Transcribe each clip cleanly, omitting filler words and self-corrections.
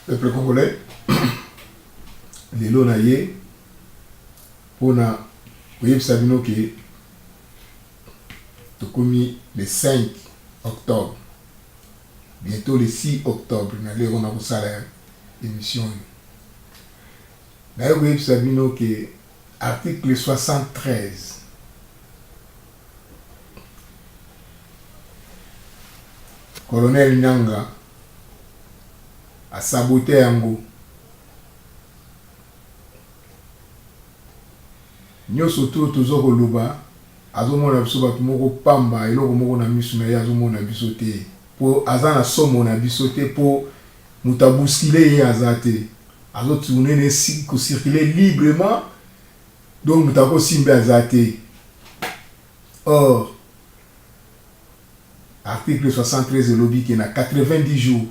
peuple congolais, lelo na ye pona koyeb sabino ke tokomi le 5 octobre, bientôt le 6 octobre, na lelo na kosala émission. D'ailleurs, koyeb sabino ke article 73 Colonel Nyanga a saboté yango. Nyoso to tozo koloba azomona biso bato moko pamba eloko moko na miso na ye azomona biso te po azana somo na biso te po mutabuskile ye azate azotourner ne si ko circuler librement donc mutako simbe azate. Or article 73 elobi qui na 90 jours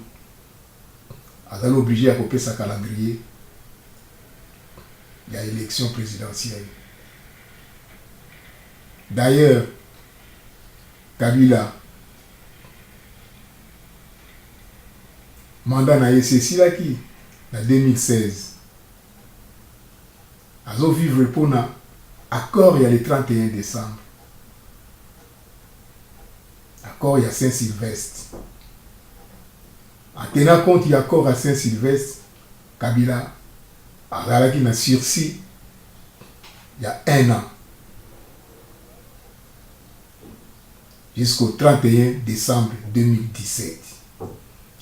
azali obligé à copier sa calendrier. Il y a élection présidentielle. D'ailleurs, Kabila, mandat na yesesi là qui, en 2016, azo vivre pour na accord il y a le 31 décembre. Accord il y a Saint-Sylvestre. En tenant compte il y a accord à Saint-Sylvestre, Kabila, alors qu'il a sursis il y a 1 an. Jusqu'au 31 décembre 2017.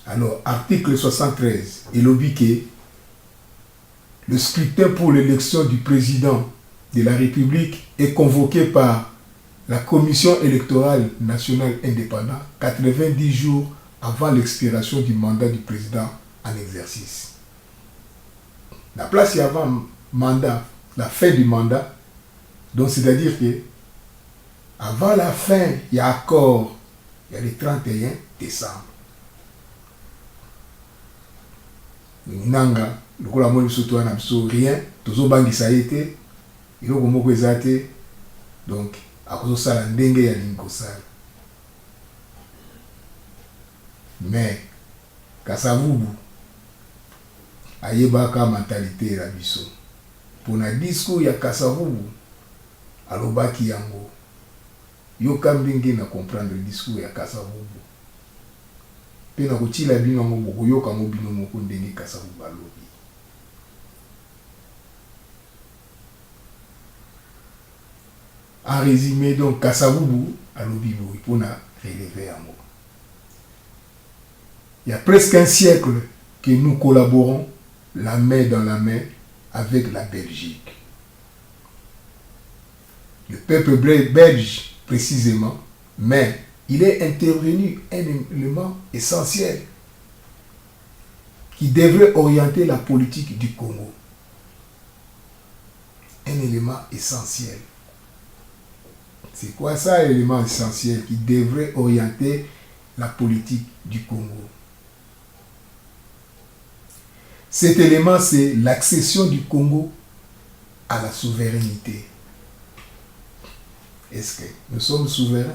Alors, article 73, il oblique le scrutin pour l'élection du président de la République est convoqué par la Commission électorale nationale indépendante 90 jours avant l'expiration du mandat du président en exercice. La place, il y a avant mandat, la fin du mandat, donc c'est-à-dire que avant la fin, il y a accord, il y a le 31 décembre. Nanga, le coup la moelle surtout n'a rien, tous bangi ça a été, il a comme été, donc à cause de ça la dengue ya linkosal. Mais Kasavubu ayebaka mentalité la biso. Pour na discours ya Kasavubu alobaki yango. Yo kambingi na comprendre le discours ya Kasavubu. Pe na kutila bino ngo yo ka mobino moko ndenge Kasavubu alobi. En résumé donc Kasavubu alobi boy pour na relever yango. Il y a presque un siècle que nous collaborons la main dans la main avec la Belgique. Le peuple belge précisément, mais il est intervenu un élément essentiel qui devrait orienter la politique du Congo. Un élément essentiel. C'est quoi ça, l'élément essentiel qui devrait orienter la politique du Congo? Cet élément, c'est l'accession du Congo à la souveraineté. Est-ce que nous sommes souverains?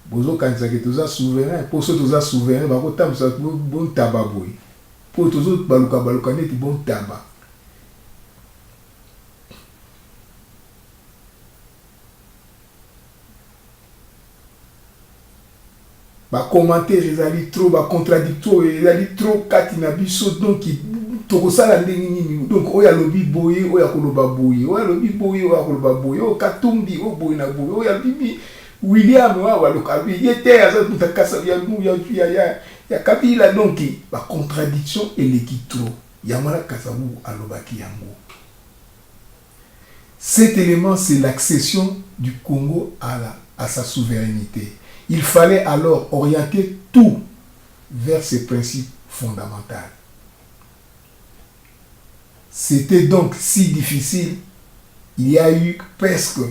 Bozo kanisa que tous souverains, pour ceux tous souverains, bah quand tam ça bon tabac boy. Pour tous autres baluka net bon tabac. Bah commentaire ils allaient trop, bah contradictoire, ils allaient trop katina biso donc tokosala ndenge nini donc oya lobi boye oya koloba boye oya lobi boye oya koloba boye o katumbi o boye na boye oya bibi William wa lokabi yete aza tutakasa ya Kabila donc la contradiction et l'équitro yamala Kasavubu alobaki yango. Cet élément c'est l'accession du Congo à sa souveraineté. Il fallait alors orienter tout vers ces principes fondamentaux. C'était donc si difficile, il y a eu presque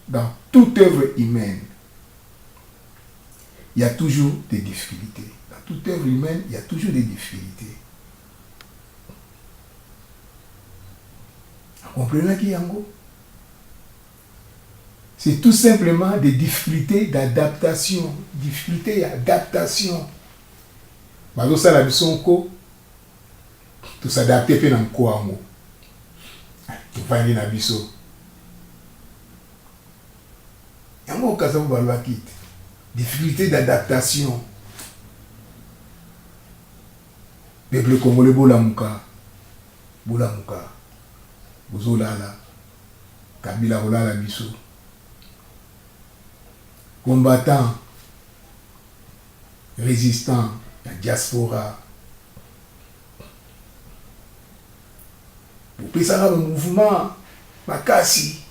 dans toute œuvre humaine, il y a toujours des difficultés. Dans toute œuvre humaine, il y a toujours des difficultés. Vous comprenez qui yango? C'est tout simplement des difficultés d'adaptation. Difficultés d'adaptation. bazosala biso nko tosadapte mpe na nko yango tofandi na biso yango okasabu balobaki te difficulté d'adaptation peuple congolais bolamuka bozolala Kabila kolala biso combattant résistant la diaspora bopesaka ba mouvement makasi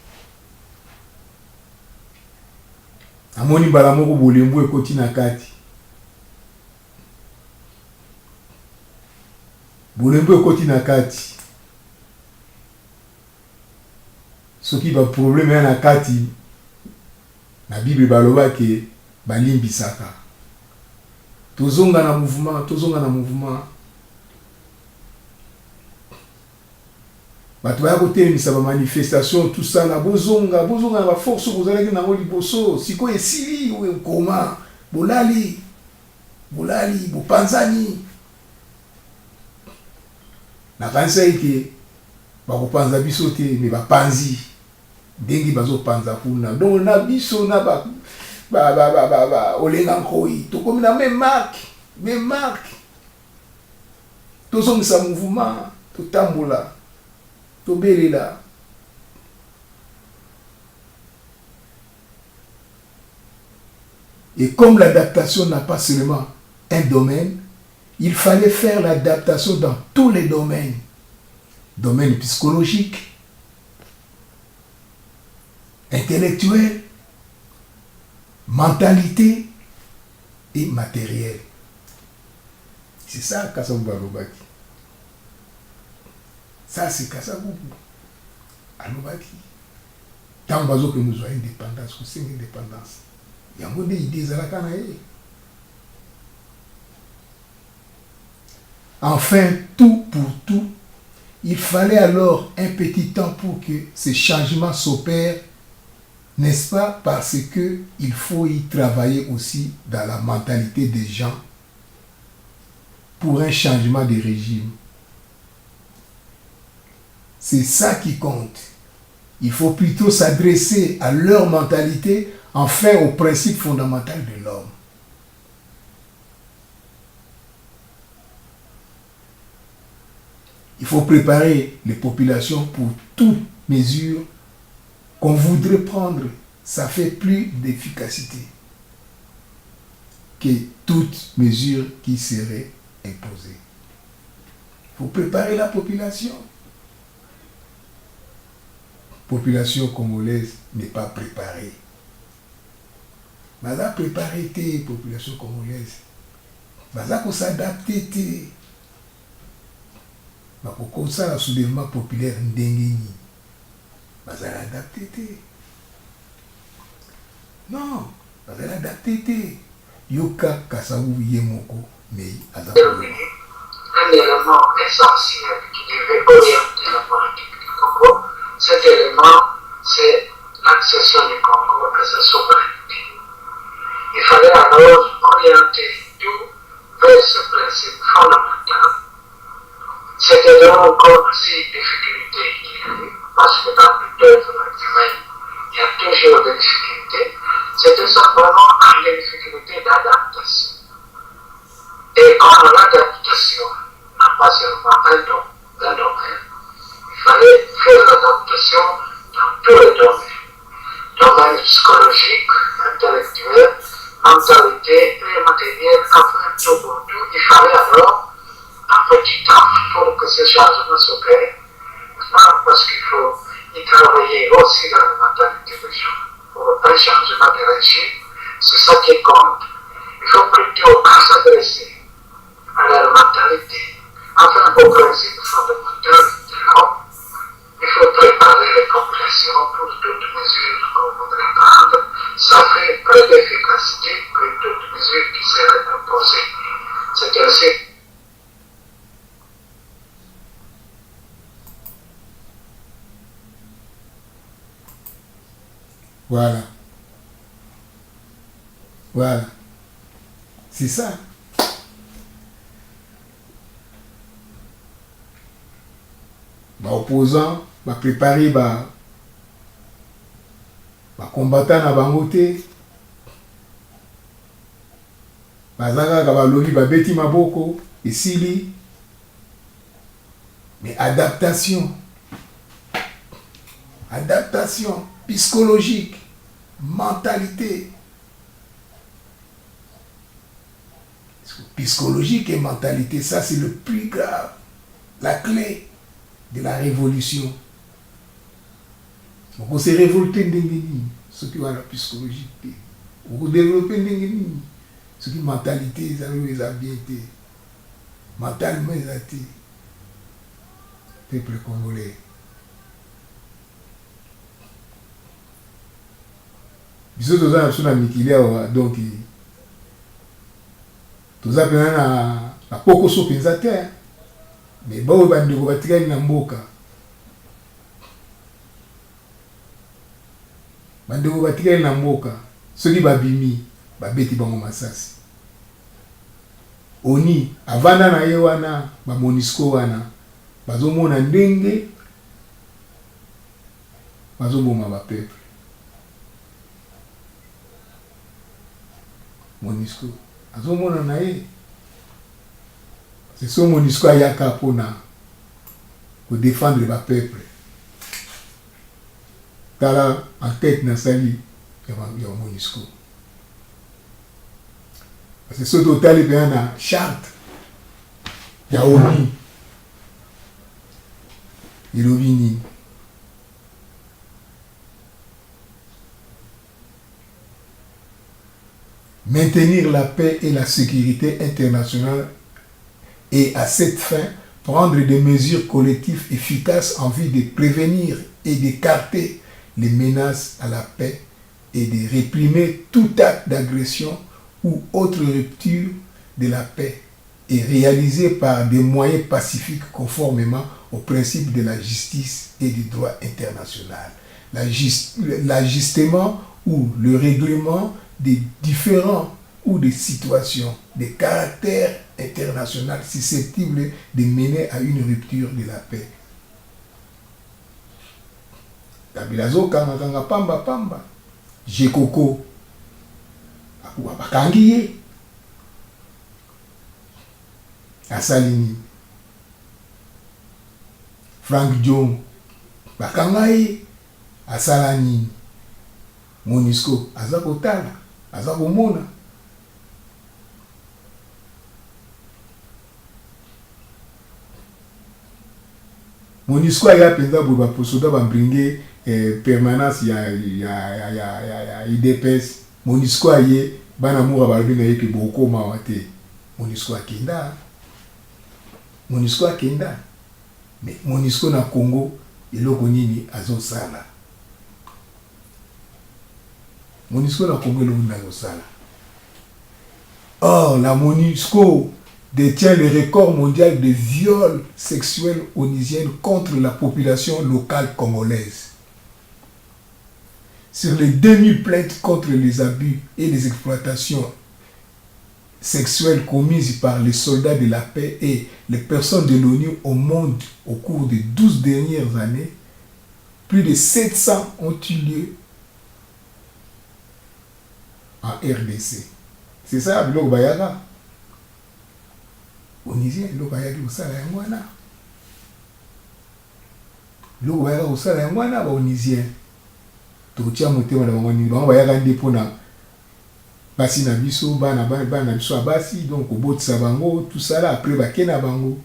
amoni mbala moko bolembo ekoti na kati soki ba problème ya na kati na bible balobaki balimbisaka tozonga na mouvement bato baya kotelemisa ba manifestation tout ça na bozonga na ba force bozalaki nango liboso sikoyo esili we koma bolali bopanzani na kanisa ike bakopanza biso te me bapanzi ndenge bazopanza kuna donc na biso na ba olenga nkoi tokomi na même marque tozongisa mouvement totambola tobelela et comme l'adaptation n'a pas seulement un domaine, il fallait faire l'adaptation dans tous les domaines. Domaine psychologique, intellectuel, mentalité et matériel. C'est ça Kassabou Alobaki. Ça c'est Kassabou Alobaki. Tant que nous avons indépendance, nous avons indépendance. Il y a des idées à la Canaïe. Enfin, tout pour tout, il fallait alors un petit temps pour que ces changements s'opèrent, n'est-ce pas? Parce que il faut y travailler aussi dans la mentalité des gens pour un changement de régime. C'est ça qui compte. Il faut plutôt s'adresser à leur mentalité, enfin au principe fondamental de l'homme. Il faut préparer les populations pour toute mesure qu'on voudrait prendre. Ça fait plus d'efficacité que toute mesure qui serait imposée. Il faut préparer la population. La population congolaise n'est pas préparée. Baza préparée tes population congolaise. Baza qu'on s'adapter tes. Comme ça, le soulèvement populaire ndengeni. Baza l'adapter tes. Non, baza l'adapter tes. Yoka Kassabou Yemoko, mais Azabou. Un élément essentiel qui devait orienter la politique du Congo, cet élément, c'est l'accession du Congo à sa souveraineté. Il fallait alors orienter tout vers ce principe fondamental. C'était donc encore aussi difficulté qu'il y a eu, parce que dans l'œuvre humaine, il y a toujours des difficultés. C'était simplement les difficultés d'adaptation. Et comme l'adaptation n'a pas seulement un domaine, il fallait faire l'adaptation dans tous les domaines. Domaine psychologique, intellectuel, mentalité et matériel, enfin tout pour tout. Il fallait alors un petit temps pour que ce changement s'opère, parce qu'il faut y travailler aussi dans la mentalité des gens. Pour un changement de régime, c'est ça qui compte. Il faut plutôt s'adresser à leur mentalité, enfin au principe fondamental de l'homme. Il faut préparer les populations pour toutes mesures qu'on voudrait prendre. Ça fait plus d'efficacité que toute mesure qui serait imposée. C'est ainsi. Voilà. Voilà. C'est ça. opposant préparé combattant na bango te bazaka ka balobi babeti maboko esili mais adaptation psychologique, mentalité psychologique et mentalité, ça c'est le plus grave, la clé de la révolution. Donc on s'est révolté ndengeni, ce qui va la psychologie, on développer ndengeni, ce qui mentalité, ils ont bien été, mentalement ils ont été, peuple congolais. Biso toza na suna mikili awa donc toza pena na poko so penza te mais bao bandeko batikali na mboka soki babimi babeti bango masasi oni avanda na ye wana ba MONUSCO wana bazomona ndenge bazoboma ba peuple MONUSCO azomona na ye c'est so MONUSCO ayaka pona ko défendre ba peuple tala en tête na sali ya MONUSCO parce que so total pe na charte ya ONU ilovini maintenir la paix et la sécurité internationale et à cette fin prendre des mesures collectives efficaces en vue de prévenir et d'écarter les menaces à la paix et de réprimer tout acte d'agression ou autre rupture de la paix et réalisé par des moyens pacifiques conformément aux principes de la justice et du droit international. L'ajustement ou le règlement des différents ou des situations de caractère international susceptibles de mener à une rupture de la paix. Kabilazo kanga pamba Jekoko akuwa bakangiye asalini Frank Dion bakangaye asalani MONUSCO azakotala azakomona MONUSCO aya penza bo baposoda bambringe permanence ya IDPS MONUSCO aye bana mura balobi na yeke bokoma wate MONUSCO akenda mais MONUSCO na Congo eloko nini azosala MONUSCO na Congo eloko nini azosala. Or la MONUSCO détient le record mondial de viols sexuels onusiens contre la population locale congolaise. Sur les 2000 plaintes contre les abus et les exploitations sexuelles commises par les soldats de la paix et les personnes de l'ONU au monde au cours des 12 dernières années, plus de 700 ont eu lieu en RDC. C'est ça, Biloko Bayaga. Onizien, Biloko Bayaga osala yango wana. Biloko Bayaga osala yango wana ba Onizien. Totia motema na bango ni bango Bayaga nde pona basi na biso bana biso abasi donc obotisa bango tout ça là après bakena bango.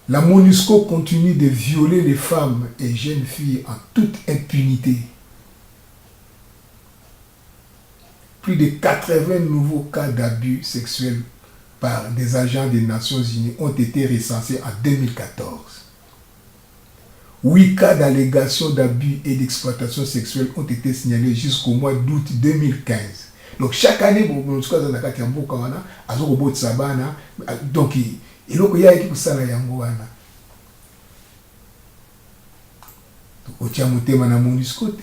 La MONUSCO continue de violer les femmes et jeunes filles en toute impunité. Plus de 80 nouveaux cas d'abus sexuels par des agents des Nations Unies ont été recensés en 2014. 8 cas d'allégation d'abus et d'exploitation sexuelle ont été signalés jusqu'au mois d'août 2015. Donc chaque année, donc il y a qui ça la yangoana. Donc au MONUSCO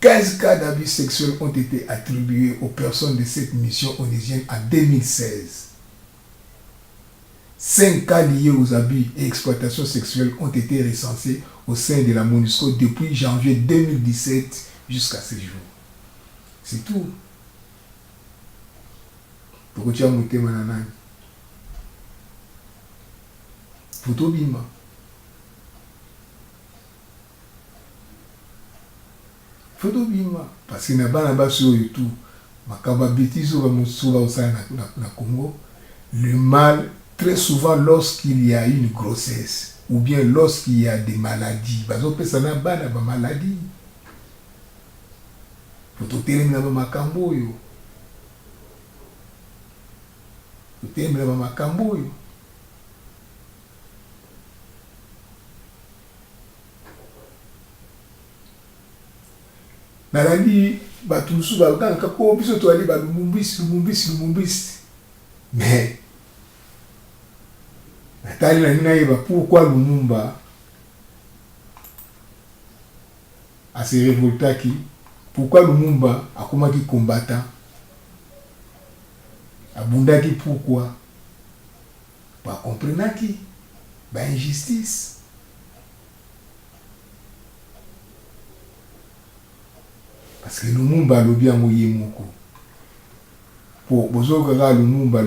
15 cas d'abus sexuels ont été attribués aux personnes de cette mission onusienne en 2016. 5 cas liés aux abus et exploitations sexuelles ont été recensés au sein de la MONUSCO depuis janvier 2017 jusqu'à ce jour. C'est tout. Pourquoi tu as monté mananani? Photo bima. Photo bima. Parce que na bana sur YouTube, makamba bêtise va mosuba au sein na Congo, le mal très souvent lorsqu'il y a une grossesse ou bien lorsqu'il y a des maladies. Parce que ça n'a pas de maladie. Photo télé na makambo yo. Photo télé na makambo yo. Nalandi batusu bakanga ko biso to ali ba Lumumbisi mais natali na nina yeba pourquoi Lumumba a se révoltaki, pourquoi Lumumba akomaki combattant, abundaki pourquoi ba comprenaki ba injustice. Parce que Lumumba lobi yango ye moko. Pour bozokaka Lumumba.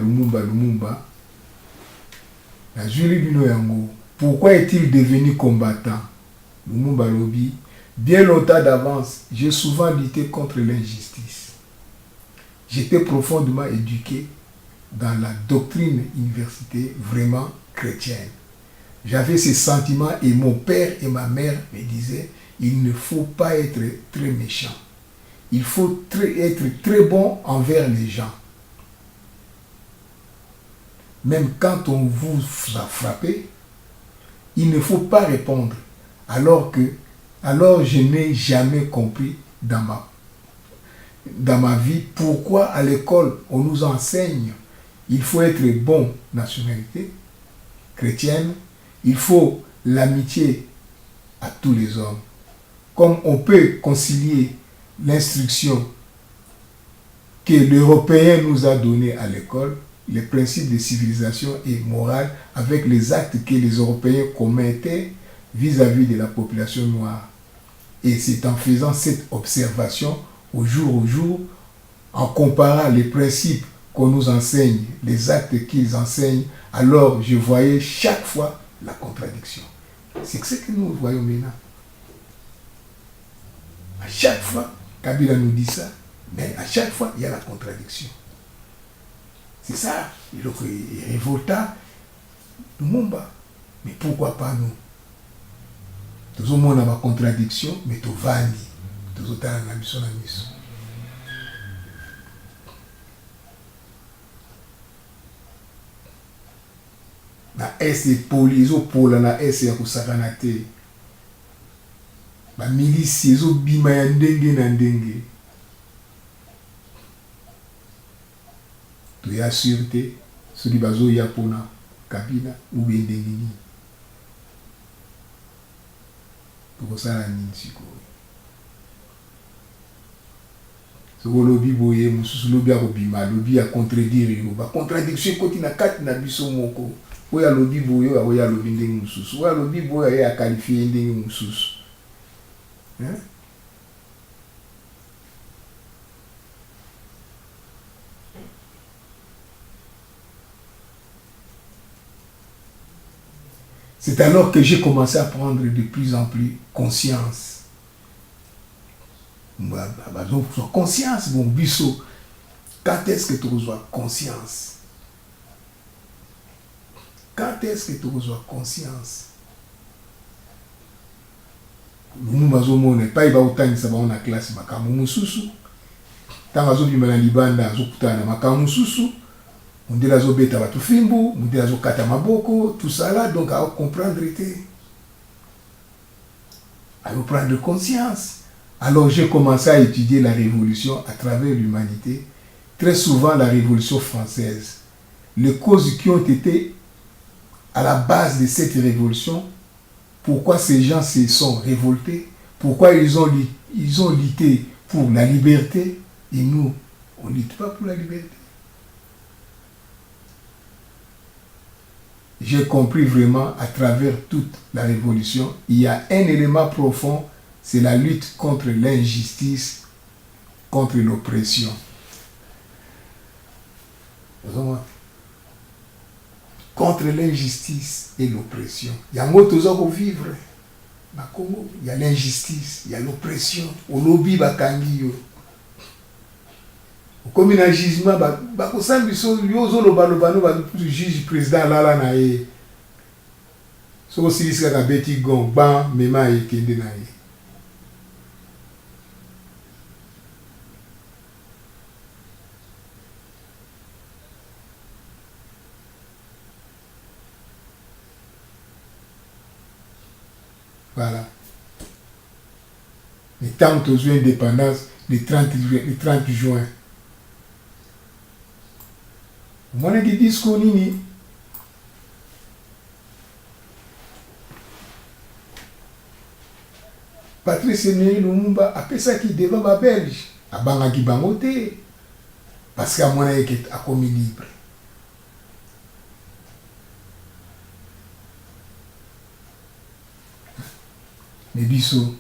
La jury bino yango. Pourquoi est-il devenu combattant? Lumumba lobi. Bien longtemps d'avance, j'ai souvent lutté contre l'injustice. J'étais profondément éduqué dans la doctrine universitaire vraiment chrétienne. J'avais ces sentiments et mon père et ma mère me disaient, il ne faut pas être très méchant. Il faut être très bon envers les gens. Même quand on vous a frappé, il ne faut pas répondre. Alors je n'ai jamais compris dans ma vie pourquoi à l'école on nous enseigne il faut être bon nationalité chrétienne, il faut l'amitié à tous les hommes. Comme on peut concilier l'instruction que l'Européen nous a donnée à l'école, les principes de civilisation et morale, avec les actes que les Européens commettaient vis-à-vis de la population noire. Et c'est en faisant cette observation au jour, en comparant les principes qu'on nous enseigne, les actes qu'ils enseignent, alors je voyais chaque fois la contradiction. C'est ce que nous voyons maintenant. À chaque fois, Kabila nous dit ça, mais à chaque fois, il y a la contradiction. C'est ça, il est révoltant, Lumumba. Mais pourquoi pas nous? Tout le monde a ma contradiction, mais tout va ni. Tout le monde a la mission. Na est poli, ils ont poli na est ya kusakana te. Ba milisi ezo bima ya ndenge na ndenge. Tu ya sûreté, celui bazo ya pona Kabila ou bien ndenge ni. Pour ça la nini siko. Soko lobi boye mususu lobi a bima, lobi a contredire yo. Ba contradiction koti na kati na biso moko. Oya lobi boye oya lobi ndenge mususu. Oya lobi boye ya qualifier ndenge mususu. Hein? C'est alors que j'ai commencé à prendre de plus en plus conscience. Donc, conscience, bon, biso. Quand est-ce que tu reçois conscience? Quand est-ce que tu reçois conscience? Nous ne pas autant que ça va en classe makamu mususu. Tant que nous na libanda zokutana makamu susu. On dit la zobeta batu fimbu, on dit la zokata maboko, tout ça là, donc à comprendre à prendre conscience. Alors j'ai commencé à étudier la révolution à travers l'humanité, très souvent la révolution française. Les causes qui ont été à la base de cette révolution, pourquoi ces gens se sont révoltés, pourquoi ils ont lutté pour la liberté, et nous, on ne lutte pas pour la liberté. j'ai compris vraiment à travers toute la révolution, il y a un élément profond, c'est la lutte contre l'injustice, contre l'oppression. Contre l'injustice et l'oppression. Il y a un autre chose à vivre. Il y a l'injustice, il y a l'oppression. Au lobby, bakangi. Comme un jugement, le juge président là na ye. So aussi c'est ka beti gon ban mema e kende na ye. Voilà. Les temps de l'indépendance, le 30 juin. Moi, je dis ce qu'on dit. Patrice Emery Lumumba a fait ça qui devant ma Belge. A banga qui bangote. Parce qu'à mon avis, a commis libre. Mais biso.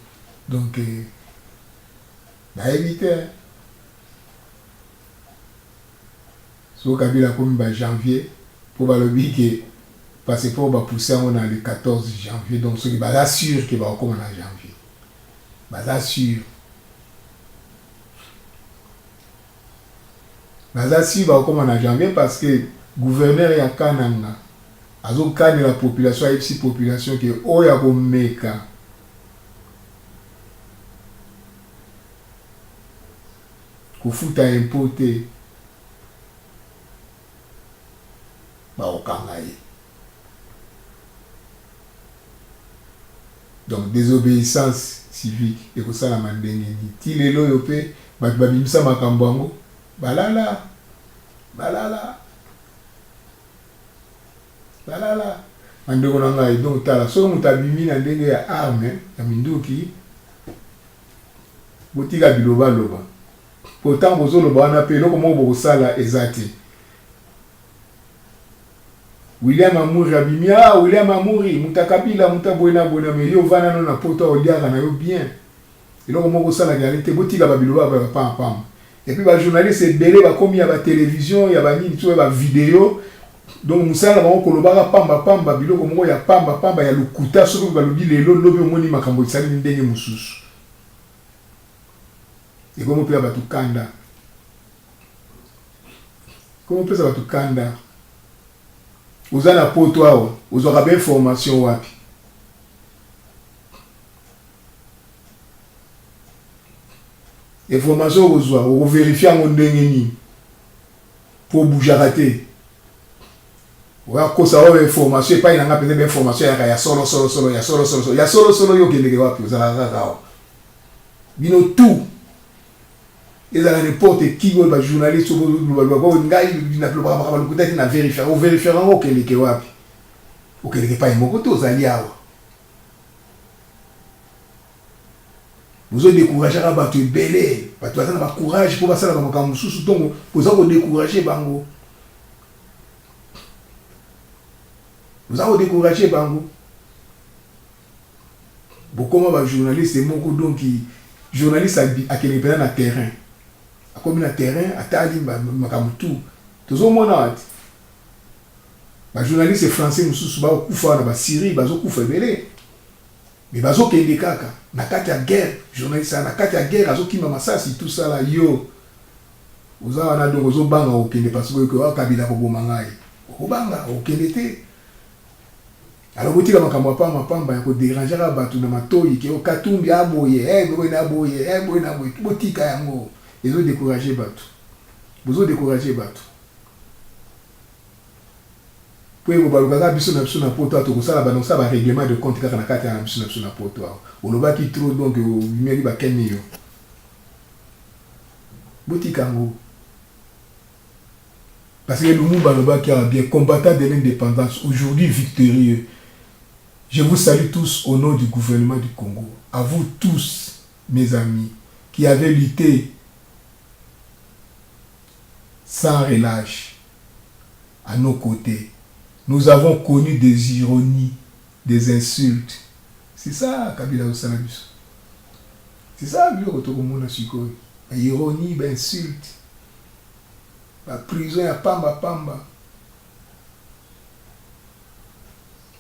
Donc, na éviter. So Kabila comme janvier pour le dire que parce que pour pousser on a le 14 janvier donc ce qui va assurer que va comme en janvier. Va assurer. Va assurer va comme en janvier parce que gouverneur ya Kananga azo kane la population et si population que oya ko meka ko futa importer donc désobéissance civique et que ça la mandenge ni ti lelo yo pe babimisa makambo yango balala mandeko na ngai donc tala so mutabimi na ndenge ya arme ya minduki botika biloba loba pourtant bozoloba wana pe eloko moko bokosala ezate William Amouri abimia William Amouri mutakabila mutaboina bona mais yo vana no na poto odiaka na yo bien eloko moko sala réalité botika babiloba ba pam et puis ba journaliste belé ba komi ya ba télévision ya ba nini tu ba vidéo donc musala ba kolobaka pamba biloko moko ya pamba ya lukuta soko ba lobi lelo lobi omoni makambo isali ndenge mususu et comme pe ba tukanda comment peut ça ba tukanda Vous avez un poto awa, vous aurez bien formation wapi. Information vous vérifiez en ndenge pour bouger rater. Vous avez cause à information pas il n'a peut-être information ya solo yo kende wapi vous allez rawa. Bino tout et dans n'importe qui va journaliste ou ngai na plupart ba peut-être na vérifier ou vérifier ngo keleke wapi o keleke pa imoko to zali awa vous avez découragé à battre belé parce que ça ba courage pour passer la makambo susu donc vous avez découragé bango beaucoup ba journaliste moko donc journaliste a keleke pendant na terrain comme na terrain atali makamutu tozo mona ba journaliste français mususu ba kufa na ba Syrie bazo kufa belé mais bazo kende kaka na kati ya guerre journaliste na kati ya guerre azo kima masasi tout ça là yo oza na donc ozo banga okende parce que Kabila ko bomangai ko banga okende te alors botika makambo pamba ya ko déranger ba batu na matoyi ke o katumbi aboye boye na boye botika yango ils ont découragé Batou. Vous avez découragé Batou. Pour vous baloga biso na biso na poto to kosala ba ça ba règlement de compte kaka na kati na biso na poto. Oloba ki trop donc meri ba kenyo. Botikango. Parce que Lumumba Loba qui a bien combattant de l'indépendance aujourd'hui victorieux. Je vous salue tous au nom du gouvernement du Congo. À vous tous mes amis qui avez lutté sans relâche, à nos côtés, Nous avons connu des ironies, des insultes. C'est ça, Kabila Osanabiso. C'est ça, lui, Otokomona Sikoy. Ironie, insulte. La prison, ya pamba pamba.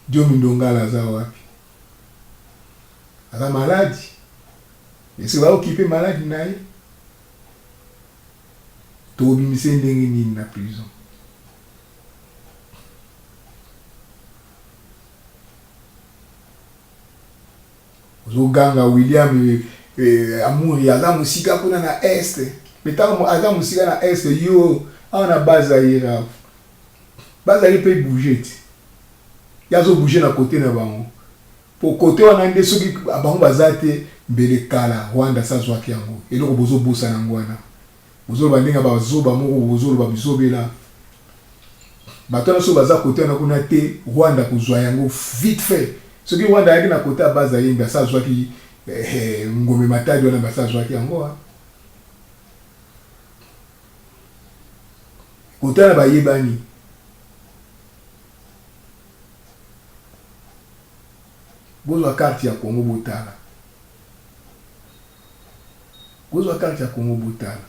Dieu Mindonga Laza wapi. La maladie. Et c'est va occuper maladie naïe. Tobi mise ndenge nini na prison. Zoganga William Amouri aza musika kuna na este. Metako aza musika na este yo ana baza ira. Baza li peut bouger. Yazo bouger na côté na bango. Pour côté wana nde soki bango bazate mbele kala Rwanda sa zwaki yango. Eloko bozo bosa na ngwana. Bozo bandinga bazo ba moko bozo ba bisobela. Batona so baza côté na kuna te Rwanda kozwa yango vite fait. Soki Rwanda yaki na côté baza yinga sa zwaki ngome matadi wana basa zwaki yango. Côté na bayebani. Bozwa carte ya Congo botala. Bozwa carte ya Congo botala.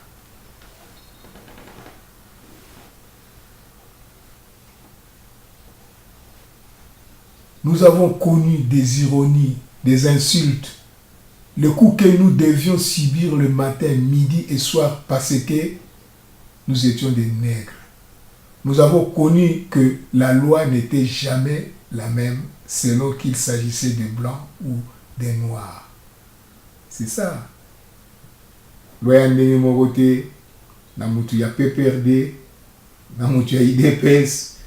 Nous avons connu des ironies, des insultes, le coup que nous devions subir le matin, midi et soir parce que nous étions des nègres. Nous avons connu que la loi n'était jamais la même selon qu'il s'agissait de blancs ou des noirs. C'est ça. Loi ndenge moko te na mutu ya PPRD, na mutu ya IDPS,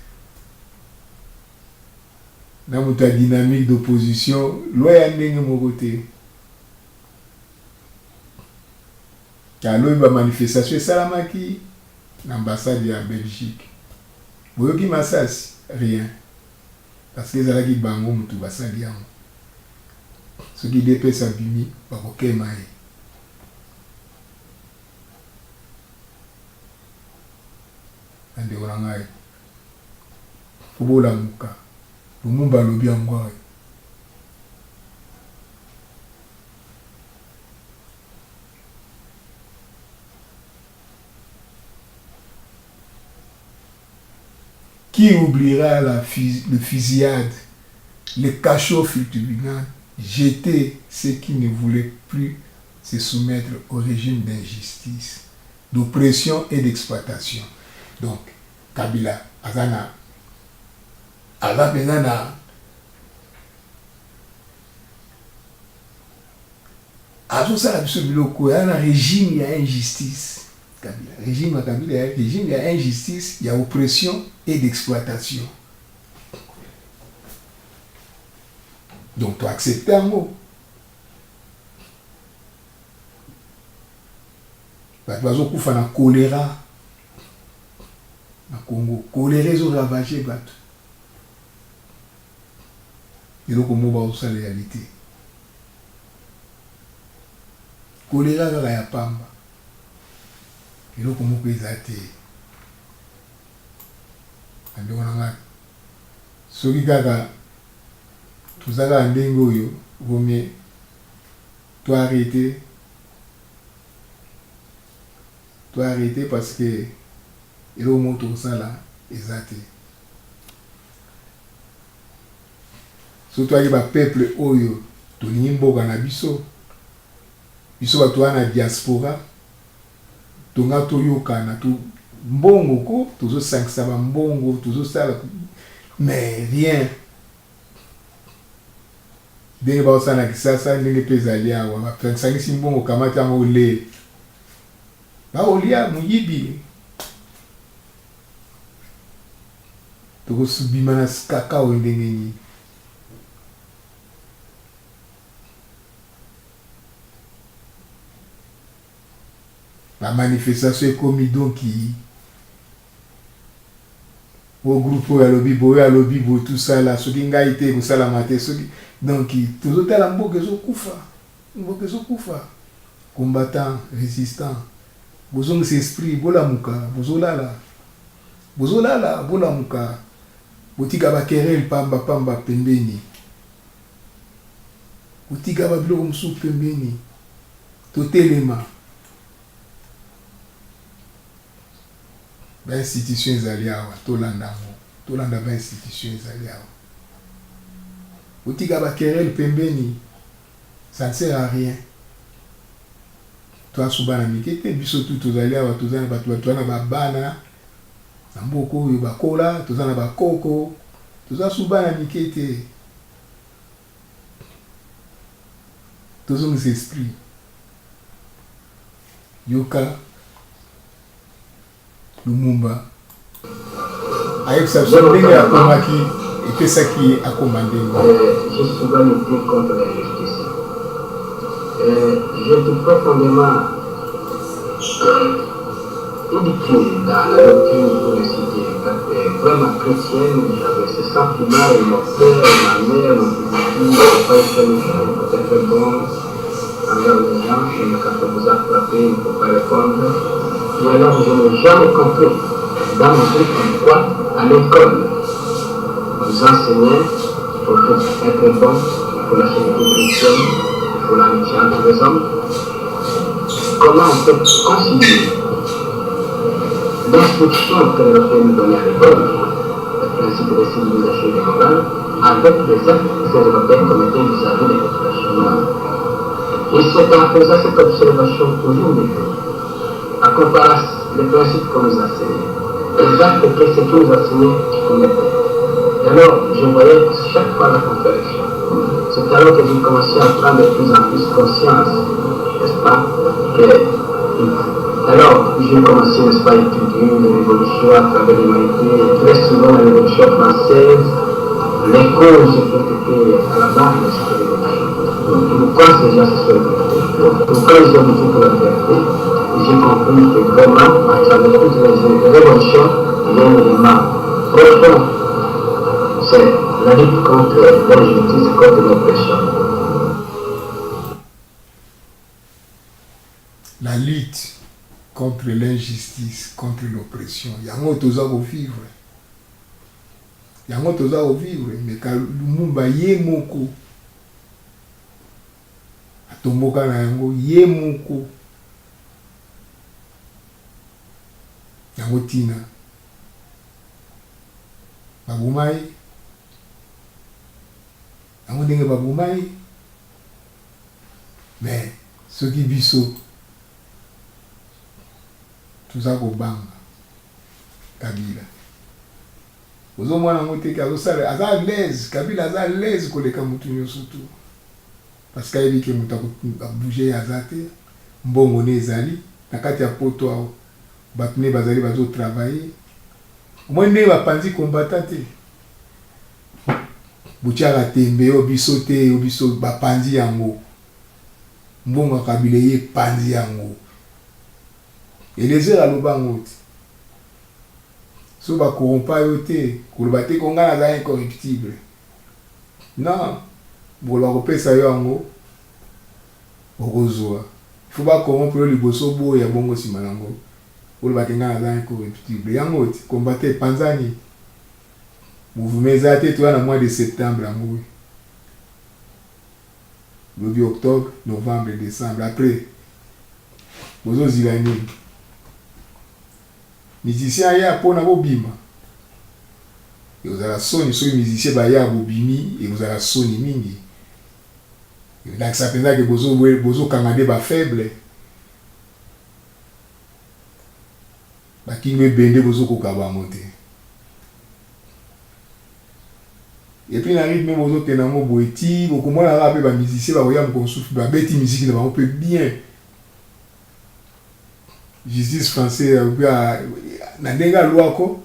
na mutu ya dynamique d'opposition, loi ndenge moko te. Kalo ba manifestation salamaki na ambassade ya Belgique. Boyoki masasi rien. Parce que ezalaki bango mutu basali yango. Soki IDPS abimi bakokema ye. Ande orangai. Fobola muka. Lumumba lobi yango. Qui oubliera le fusillade, le cachot fulgurant, jeter ceux qui ne voulaient plus se soumettre au régime d'injustice, d'oppression et d'exploitation. Donc, Kabila, Azana, Azapenzana, Azosa la bisobiloko, il y a un régime, il y a injustice. Kabila. Régime à Kabila, régime, il y a injustice, il y a oppression et d'exploitation. Donc, tu acceptes un mot. Tu vas faire un choléra. Na Congo. Choléra, ils ont ravagé. Et donc, on va aussi la réalité. Choléra, il y a pas. Et donc, comment ils ont été. Soki kaka tozaka ndenge oyo vaut mieux toi arrêter parce que eloko moko tokosala eza te. So toyaki bapeuple oyo tolingi mboka na biso bato wana diaspora tonga toyokana mbongo ko tozosangisa bambongo tozosala mais rien ndenge baosala na kisasa ndenge mpe ezali awa basangisi mbongo kamati yango ole baolia moyibi tokosubima na kaka oyo ndenge nini. La manifestation est comme donc au groupe ya lobby bo tout ça là soki ngai te ko sala mate soki donc tout la mboka kufa combattant résistant bozong esprit bola muka bozolala bola muka botika bakerel pamba pembeni, botika babiloko mosusu pembeni, totelema. Institution ezali awa tolanda institution ezali awa, botika bakerel pembeni, ça ne sert à rien. Toi subana mikete biso tu tozali awa, tozana bato na babana na mboko oyo bakola, tozana bakoko, toza subana mikete, tozongisa esprit yoka Lumumba ayebisa ndenge akomaki epesaki akoma ndenge. J'ai souvent lutté contre l'injustice. J'étais profondément éduqué dans la doctrine pour le citer, vraiment chrétienne. J'avais ce sentiment, et mon père, ma mère, mon petit-fils, mon frère, peut-être bon envers les gens, et quand on vous a frappé, il ne faut pas répondre. Et alors, je n'ai jamais compris, dans mon truc comme quoi, à l'école, on nous enseignait qu'il faut être bon, il faut la charité chrétienne, il faut l'amitié entre les hommes. Comment on peut concilier l'instruction que les Européens nous donnaient à l'école, le principe de civilisation et de morale, avec les actes que ces Européens commettaient vis-à-vis des populations noires. Et c'est en faisant cette observation aujourd'hui, à comparer les principes qu'on nous enseignait, les actes que ce qu'ils nous enseignaient qui commettaient. Et alors, je voyais chaque fois la contradiction. C'est alors que j'ai commencé à prendre de plus en plus conscience, n'est-ce pas, alors, j'ai commencé, n'est-ce pas, à étudier l'évolution à travers l'humanité, très souvent la révolution française, les causes qui ont été à la base de cette révolution. Pourquoi ces gens se sont révoltés? Pourquoi ils ont lutté pour la liberté? J'ai compris que vraiment, à travers toutes les révolutions, il y a un élément profond. C'est la lutte contre l'injustice, contre l'oppression. La lutte contre l'injustice, contre l'oppression. Yango toza ko vivre. Yango toza ko vivre. Mais quand Lumumba ye moko, atomboka na yango ye moko. Yango tina. Babumai. Yango ndenge babumai. Mais ceux qui biso tuza kobanga Kabila. Ozo mwana ngote ka osala aza l'aise, Kabila aza l'aise koleka mutu nyonso tu. Parce que yebi ke mutu bouger azate, mbongo ne ezali na kati ya poto awo. Batune bazali bazo travailler. Mwende bapanzi combattant te. Buchara tembe obiso bapanzi yango. Mbongo Kabila ye panzi yango. Et les heures à l'obangote. Si on ne corrompt pas, on va te konga na incorruptible. Non. Pour l'Europe, ça y est en haut. Il ne faut pas corrompre le bosso beau et bongo si malango. Pour le bakenga na incorruptible. Yangote, combattre Panzani. Vous m'exaltez toi dans mois de septembre. Le 8 octobre, novembre, décembre. Après, vous osez l'année. Musicien ya pona bobima. Et vous avez soni sur musicien ba ya bobimi et vous avez soni mingi. Donc ça pensa que bozo kangade ba faible. Ba kinwe bende bozo ko kaba monter. Et puis na rythme bozo tenamo boeti, boko mona rabe ba musicien ba ya mo souffle ba beti musique na ba peut bien. Justice français na ndenga luako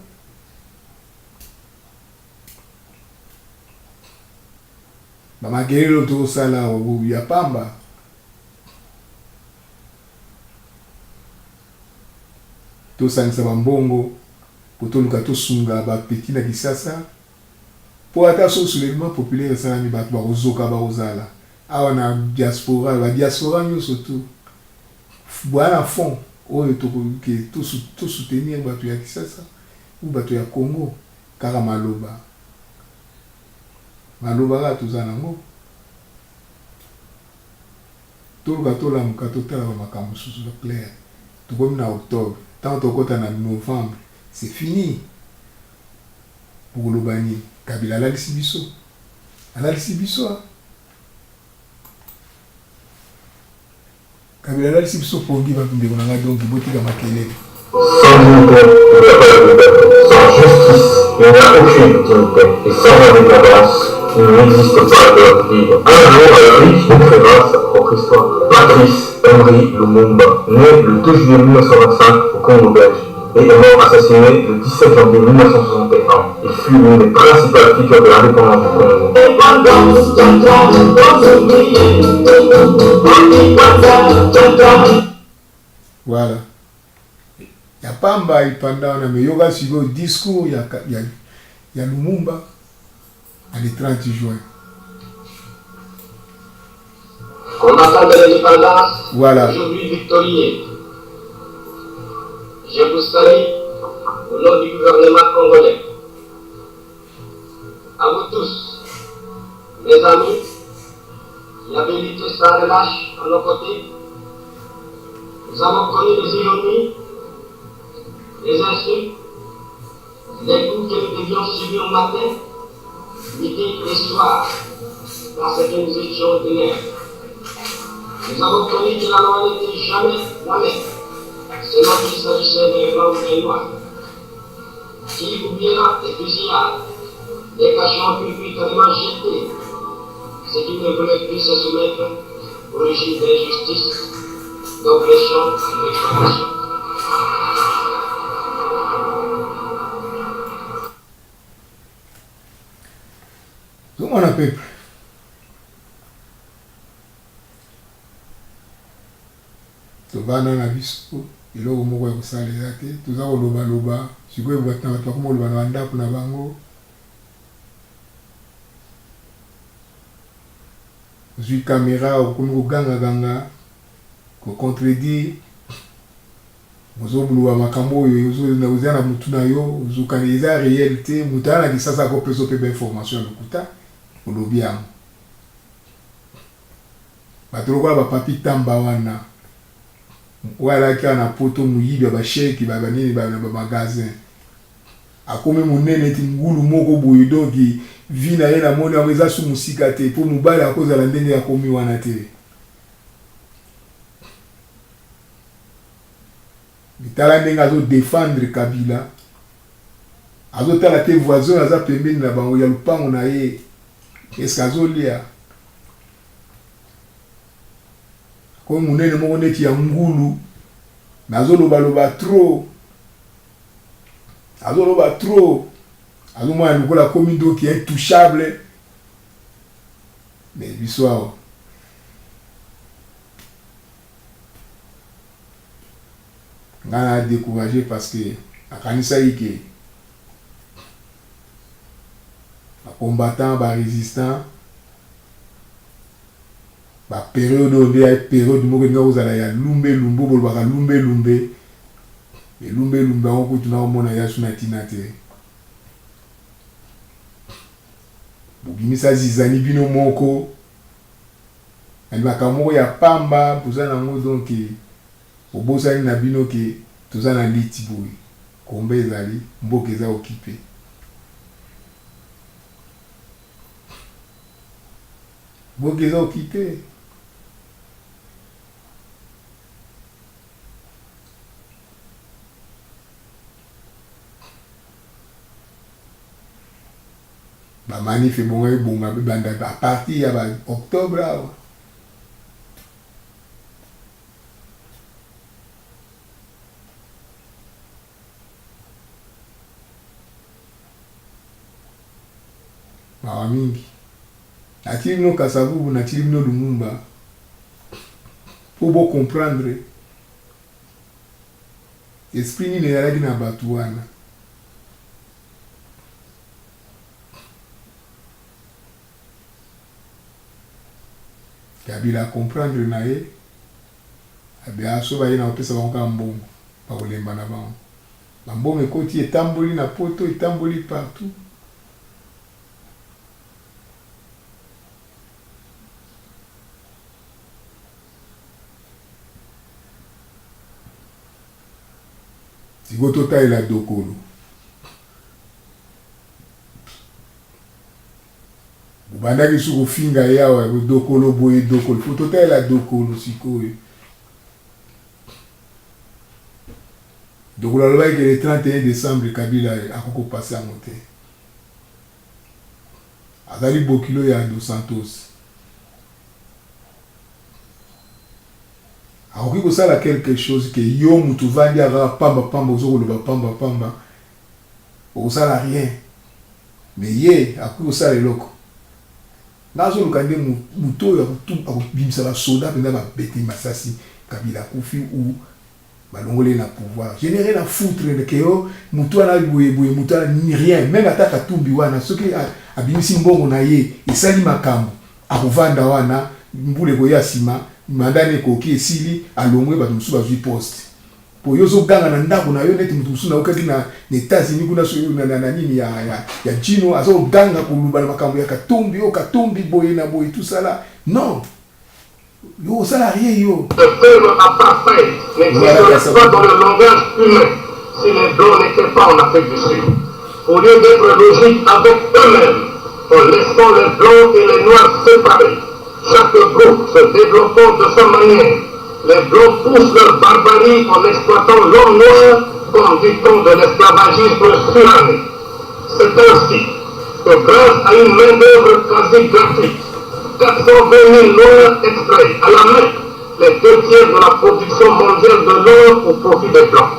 mama gerelo to sala obu ya pamba to sangisa bambongo potoluka to sunga ba petit na kisasa pour ata so soulèvement populaire ça mi bato ba ozoka ba ozala awa na diaspora nyonso tu bwana fond oyo tout soutenir bato ya Kisasa ou bato ya Congo kaka maloba malobaka toza nango toluka tolamuka totalaka makambo mosusu clair tokomi na octobre tant tokota na novembre c'est fini bokoloba nini Kabila alalisi biso Kabila alalisi biso pongi bato ndeko na ngai donc botika makelele. Sans dignité, il n'y a pas de liberté. Sans justice, il n'y a aucune dignité. Et sans indépendance, il n'existe pas d'ordre libre. Un jour, l'Afrique écrira sa propre histoire. Patrice Emery Lumumba, né le 2 juillet 1925 au Congo belge, et est mort assassiné le 17 janvier 1961. Il fut l'une des principales figures de l'indépendance du Congo. Voilà. Ya pamba ipanda na meyoga sigo discours ya Lumumba le 30 juin. Combattant de l'indépendance, Voilà. aujourd'hui victorieux. Je vous salue au nom du gouvernement congolais. À vous tous, mes amis, qui avez lutté sans relâche à nos côtés. Nous avons connu les ironies, les insultes, les coups que nous devions subir matin, midi et soir, parce que nous étions ténèbres. Nous avons connu que la loi n'était jamais la même, selon qu'il s'agissait des blancs ou des noirs. Qui oubliera des fusillades, des cachons publiquement jetés, ce qui ne voulait plus se soumettre au régime d'injustice, d'oppression et d'exploitation. Donc on a peuple. Tobana na biso iloko moko ya kosalela te toza koloba sikoyo bato na bato bakoma koloba na bandako na bango ozwi kamera okomi kogangaganga kocontredire ozobuluba makambo oyo oza na mutu na yo ozokana eza réel te moto aza na kisasa akopesa mpe bainformation ya lokuta olobi yango bato lokola bapapi tamba wana oyo na poto moyibi ya basheki banini na bamagasin akomi monene eti ngulu moko boye donc vi na ye na moni yango eza su mosika te mpo mobali akozala ndenge akomi wana te bitala ndenge azodefendre Kabila azotala te voisin aza pembeni na bango ya lupango na ye eske azolia komi monene moko neti ya ngulu nazoloba trop azomona lokola komi doki intouchable mais biso awa nga na découragé parce que akanisaki ke bacombattant barésistant bapériode oyo nde ya période moko elinga kozala ya lumbe-lumbe bolobaka lumbe-lumbe elumbe-lumbe yango kutu na komona yasu na ntina te bobimisa zizani bino moko alibaka moko ya pamba boza nango donc obosani na bino ke toza na liti boye komba ezali mboka eza okipe mboka eza okipe bamanife bongo ebonga bebanda a partir ya ba-octobre awa mawa mingi natili bino Kasavubu natili bino Lumumba po bocomprendre esprit nini ezalaki na bato wana Kabila comprendre na ye abia so baye na opesa bango kaka mbongo bakolemba na bango bambongo ekoti etamboli na poto etamboli partout siko totalela dokolo bobandaki su kofinga yawa dokolo boye dokolo fo totalela dokolo sikoyo dokolo alobaki ke le 31 décembre Kabila akoko passe yango te azali bokilo ya Dos Santos akoki kosala quelque chose ke yo mutu vandi akaka pamba ozokoloba pamba okosala rien mais ye akoki kosala eloko nazoluka nde mutu oyo akobimisa basoda mpenza babete masasi Kabila akufi ou balongoli na pouvoir je n'ai rien à foutre ke yo mutu wana boye mutu wana ni rien même ata katumbi wana soki abimisi mbongo na ye esali makambo akovanda wana mbule koya nsima mandane ekoki esili alongwe bato mosusu bazwi poste po yo ozoganga na ndako na yo neti moto mosusu naokaki na États-Unis kuna na nini ya jino azoganga koluba na makambo ya katumbi o katumbi boye na boye tout ça là non yo osala rien yo Le terme apartheid n'existerait pas dans le langage humain si les blancs n'étaient pas en Afrique du Sud. Au lieu d'être logique avec eux-mêmes, en laissant les blancs et les noirs séparés, chaque groupe se développant de sa manière, les blancs poussent leur barbarie en exploitant l'homme noir comme du temps de l'esclavagisme suranné. C'est ainsi que grâce à une main-d'œuvre quasi gratuite, 420 000 noirs extraits à la main, les 2/3 de la production mondiale de l'or au profit des blancs.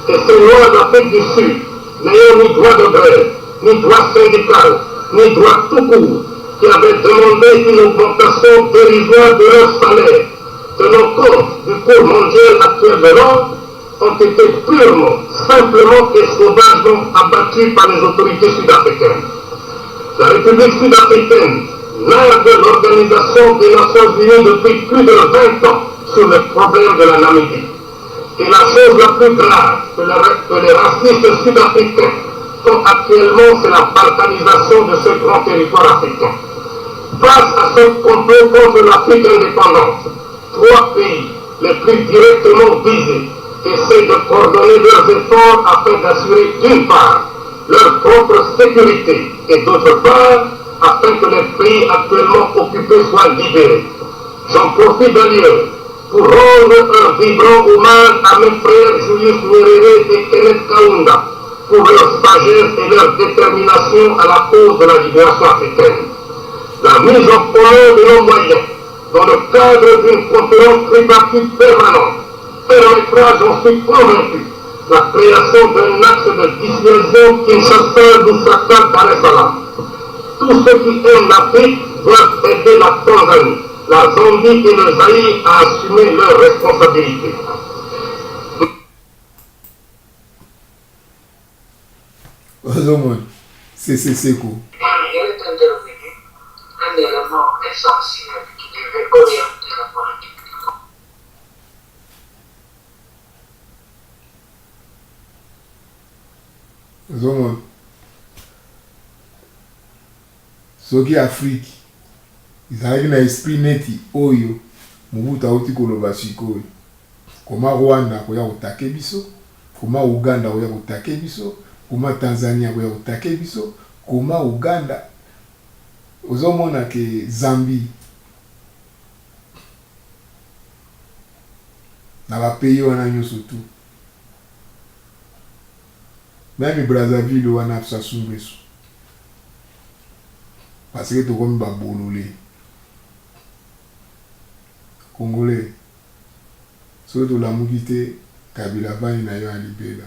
Et ces noirs d'Afrique du Sud, n'ayant ni droit de grève, ni droit syndical, ni droit tout court, qui avaient demandé une augmentation dérisoire de leur salaire, tenant compte du cours mondial actuel de l'or, ont été purement, simplement et sauvagement abattus par les autorités sud-africaines. La République sud-africaine nargue l'Organisation des Nations Unies depuis plus de 20 ans sur le problème de la Namibie. Et la chose la plus grave que les racistes sud-africains font actuellement, c'est la balkanisation de ce grand territoire africain. Face à ce complot contre l'Afrique indépendante, 3 pays les plus directement visés essaient de coordonner leurs efforts afin d'assurer d'une part leur propre sécurité et d'autre part afin que les pays actuellement occupés soient libérés. J'en profite d'ailleurs pour rendre un vibrant hommage à mes frères Julius Nyerere et Kenneth Kaunda pour leur sagesse et leur détermination à la cause de la libération africaine. La mise en commun de nos moyens dans le cadre d'une conférence tripartite permanente permettra, j'en suis convaincu, la création d'un axe de dissuasion Kinshasa-Lusaka-Dar-es-Salaam. Tous ceux qui aiment l'Afrique doivent aider la Tanzanie, la Zambie et le Zaïre à assumer leurs responsabilités. C'est quoi? Il est intervenu un élément essentiel qui devait orienter la politique du Congo. Zomon soki Afrique ezalaki na esprit neti oyo Mobutu auti koloba sikoyo koma Rwanda koya kotake biso, koma Uganda koya kotake biso, koma Tanzania koya kotake biso, koma Uganda ozomona ke Zambie na bapeyi wana nyonso tu même Brazzaville wana Sassou Nguesso parce que tokomi babolole Congolais soki tolamuki te Kabila vani na yo alibela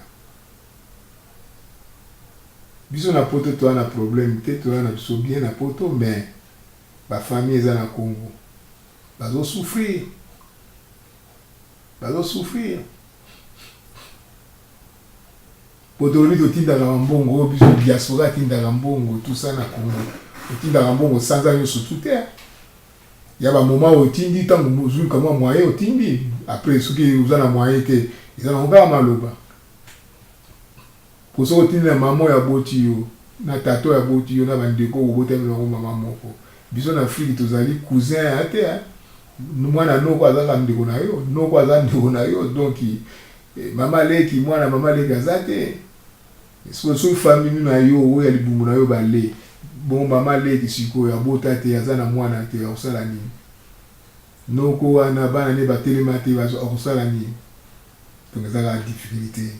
biso na poto toa na problème te toa na biso bien na poto mais bafamille eza na Congo bazosouffrir poto lobi totindaka mbongo biso diaspora tindaka mbongo tout ça na Congo otindaka mbongo sanza nyonso tout te ya ba moment otindi tango mozui kama moyen otindi après soki uza na moyen te eza na ngaba maloba poso otindi na mamo ya boti yo na tato ya boti yo na bandeko obotami na mama moko biso na Afrique tozali cousin ate mwana noko azaka ndeko na yo noko azaka ndeko na yo donc mama leki mwana mama leki azate so famille na yo o ya libungu na yo bale bon mama leki siko ya bota te azana mwana te osala nini noko wana bana ne batelema te bazo osala nini donc ça la difficulté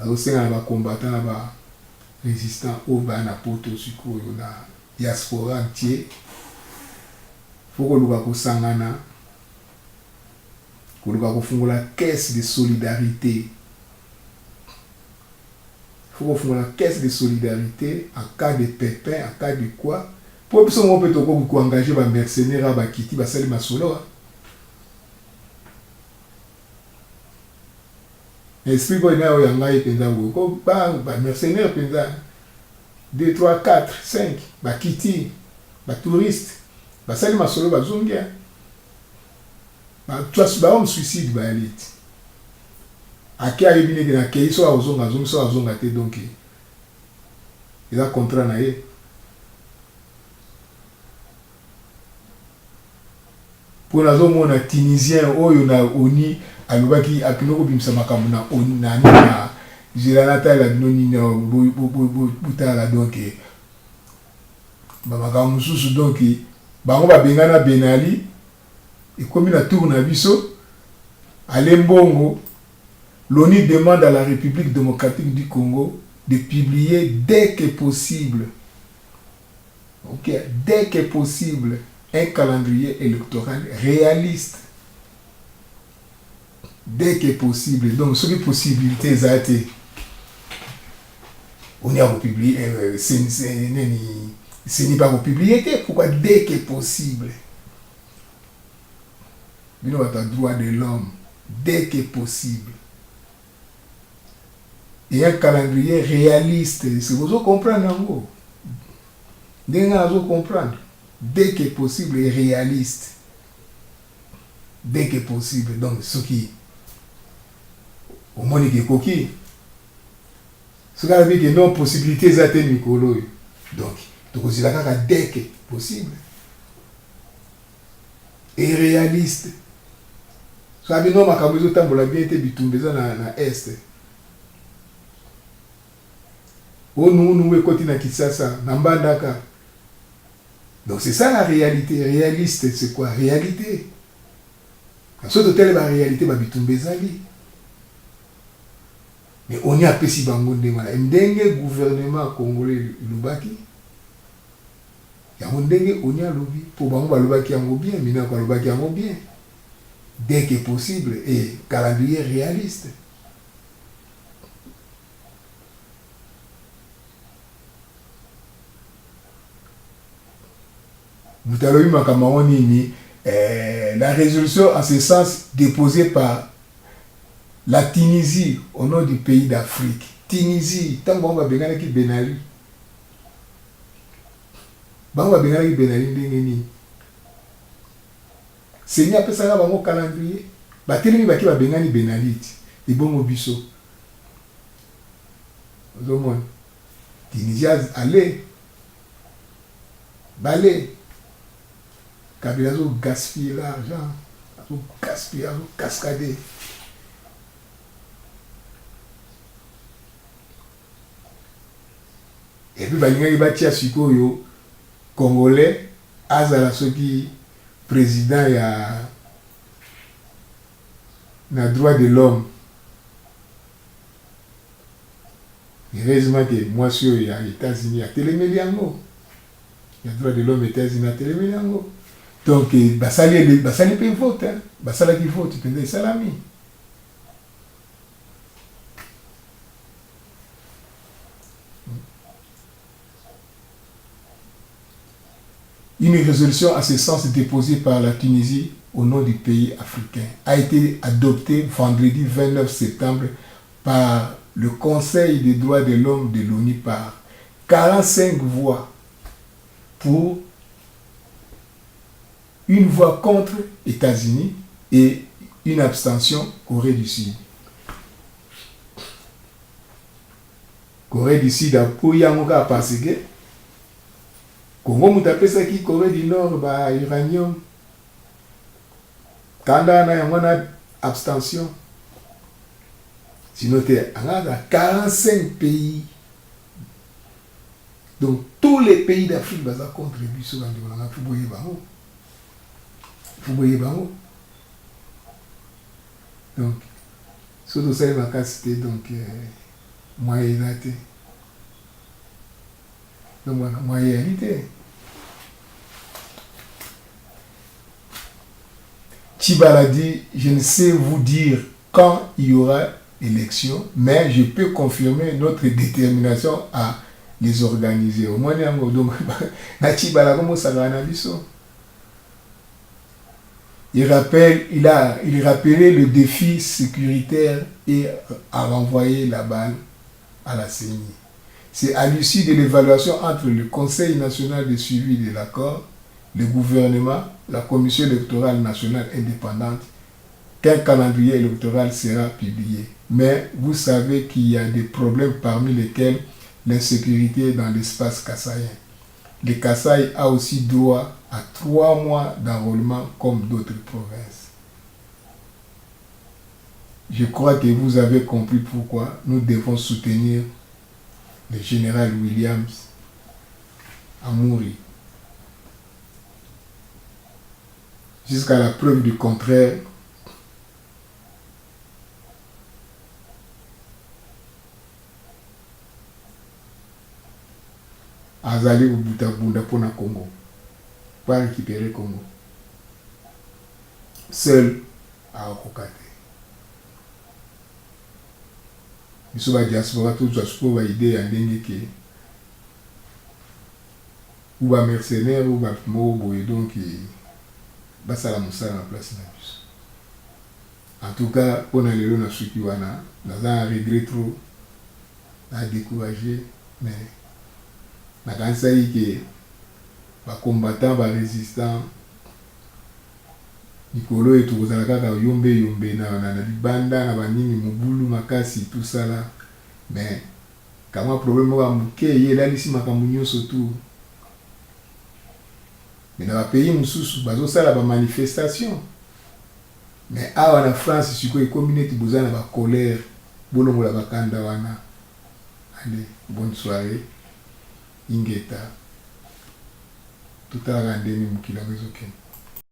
alors c'est un combattant là-bas résistant au bana poto siko yo na diaspora entier faut que luka kusangana kuluka kufungola caisse de solidarité. Il faut faire la caisse de solidarité en cas de pépin, en cas de quoi. Pour que on peut engager les mercenaires à Kiti, à Sali Masolo. Esprit qu'on a eu en Gaï, les mercenaires, 2, 3, 4, 5, les Kiti, les touristes, les Sali Masolo, les Zungia. Tu as un suicide, les élites. Aki a yebine de na kei so azonga te donc il a contrat na ye pour nazo mona tunisien oyo na oni alobaki akinoko bimsa makambo na oni na na jirana la binoni na butala donc ba makambo mususu donc bango ba bengana Benali e komi na tour na biso alembongo. L'ONU demande à la République démocratique du Congo de publier dès que possible, dès que possible, un calendrier électoral réaliste. Dès que possible. Donc, sur les possibilités, on y a publié, ce n'est pas publié, pourquoi dès que possible? Nous avons le droit de l'homme, dès que possible. Et un calendrier réaliste, c'est vous comprendre en vous comprendre dès que possible et réaliste, dès que possible. Donc ce qui au moins est coquille, ce qui veut dire que non possibilité d'atteindre Nicolo. Donc c'est là dès que possible et réaliste. Ça veut dire non ma caméra tambola bien été bitumbeza na est. Nous continue à Kinshasa, Nambandaka. Donc c'est ça la réalité. Réaliste, c'est quoi? Réalité. En ce que la réalité, c'est mais on y a pessi bango ndema. Ndenge gouvernement congolais lubaki. Ya ndenge on y a lobby pour bango lubaki yango bien, mina ko lubaki yango bien. Dès que possible et calendrier réaliste. La résolution en ce sens déposée par la Tunisie au nom du pays d'Afrique. Tunisie, tant qu'on va bien qui Benali. Bon va bien qui Benali ndengeni. Seigneur peut ça va mon calendrier. Ba telemi ba ki ba bengani Benali. Et bon obiso. Au Tunisie allez. Balé. Kabila zo gaspiller l'argent, zo gaspiller, zo cascader. Et puis balinga ibati ya sikoyo congolais azala soki président ya na droit de l'homme. Heureusement que moi sur les États-Unis à Téléméliango. Il y a droit de l'homme aux États-Unis à Téléméliango. Donc, basali peut voter, hein. Basala qui vote, tu peux dire salami. Une résolution à ce sens déposée par la Tunisie au nom du pays africain a été adoptée vendredi 29 septembre par le Conseil des droits de l'homme de l'ONU par 45 voix pour, une voix contre États-Unis et une abstention Corée du Sud. Corée du Sud a pour Yamoka parce que Congo mutapesa ki Corée du Nord ba uranium. Kanda na yamona abstention. Sinon, il y a 45 pays. Donc, tous les pays d'Afrique vont contribuer sur l'environnement. Vous voyez, donc, surtout ça, ma capacité, donc, moyen d'être. Donc, moyen d'être. Tchibala dit, je ne sais vous dire quand il y aura élection, mais je peux confirmer notre détermination à les organiser. Au moins, il rappelait le défi sécuritaire et a renvoyé la balle à la CENI. C'est à l'issue de l'évaluation entre le Conseil national de suivi de l'accord, le gouvernement, la Commission électorale nationale indépendante, qu'un calendrier électoral sera publié. Mais vous savez qu'il y a des problèmes parmi lesquels l'insécurité dans l'espace kassaïen. Le Kasaï a aussi droit à 3 mois d'enrôlement comme d'autres provinces. Je crois que vous avez compris pourquoi nous devons soutenir le général Williams Amouri. Jusqu'à la preuve du contraire, Azali ou Bunda pour le Congo, pas récupérer le Congo. Seul à Okokate. Nous sommes à diaspora, tout ça, je peux idée à l'indéqué. Ou à mercenaire, ou à mobo, et donc, ça la moussa dans la place de bus. En tout cas, on a les gens qui sont là, on a un regret trop, on a découragé, mais on a quand même que les combattants, les résistants, Nicolo et tout, ça a yombe, na libanda, na banini, mubulu, makasi, tout ça là. Mais, quand on a un problème, on a un il y a ici, makamunyo surtout. Mais dans le pays, nous ça la manifestation. Mais en France, si vous communauté, vous avez la colère, vous avez la kanda. Allez, bonne soirée. Ingeta. Tout à l'heure,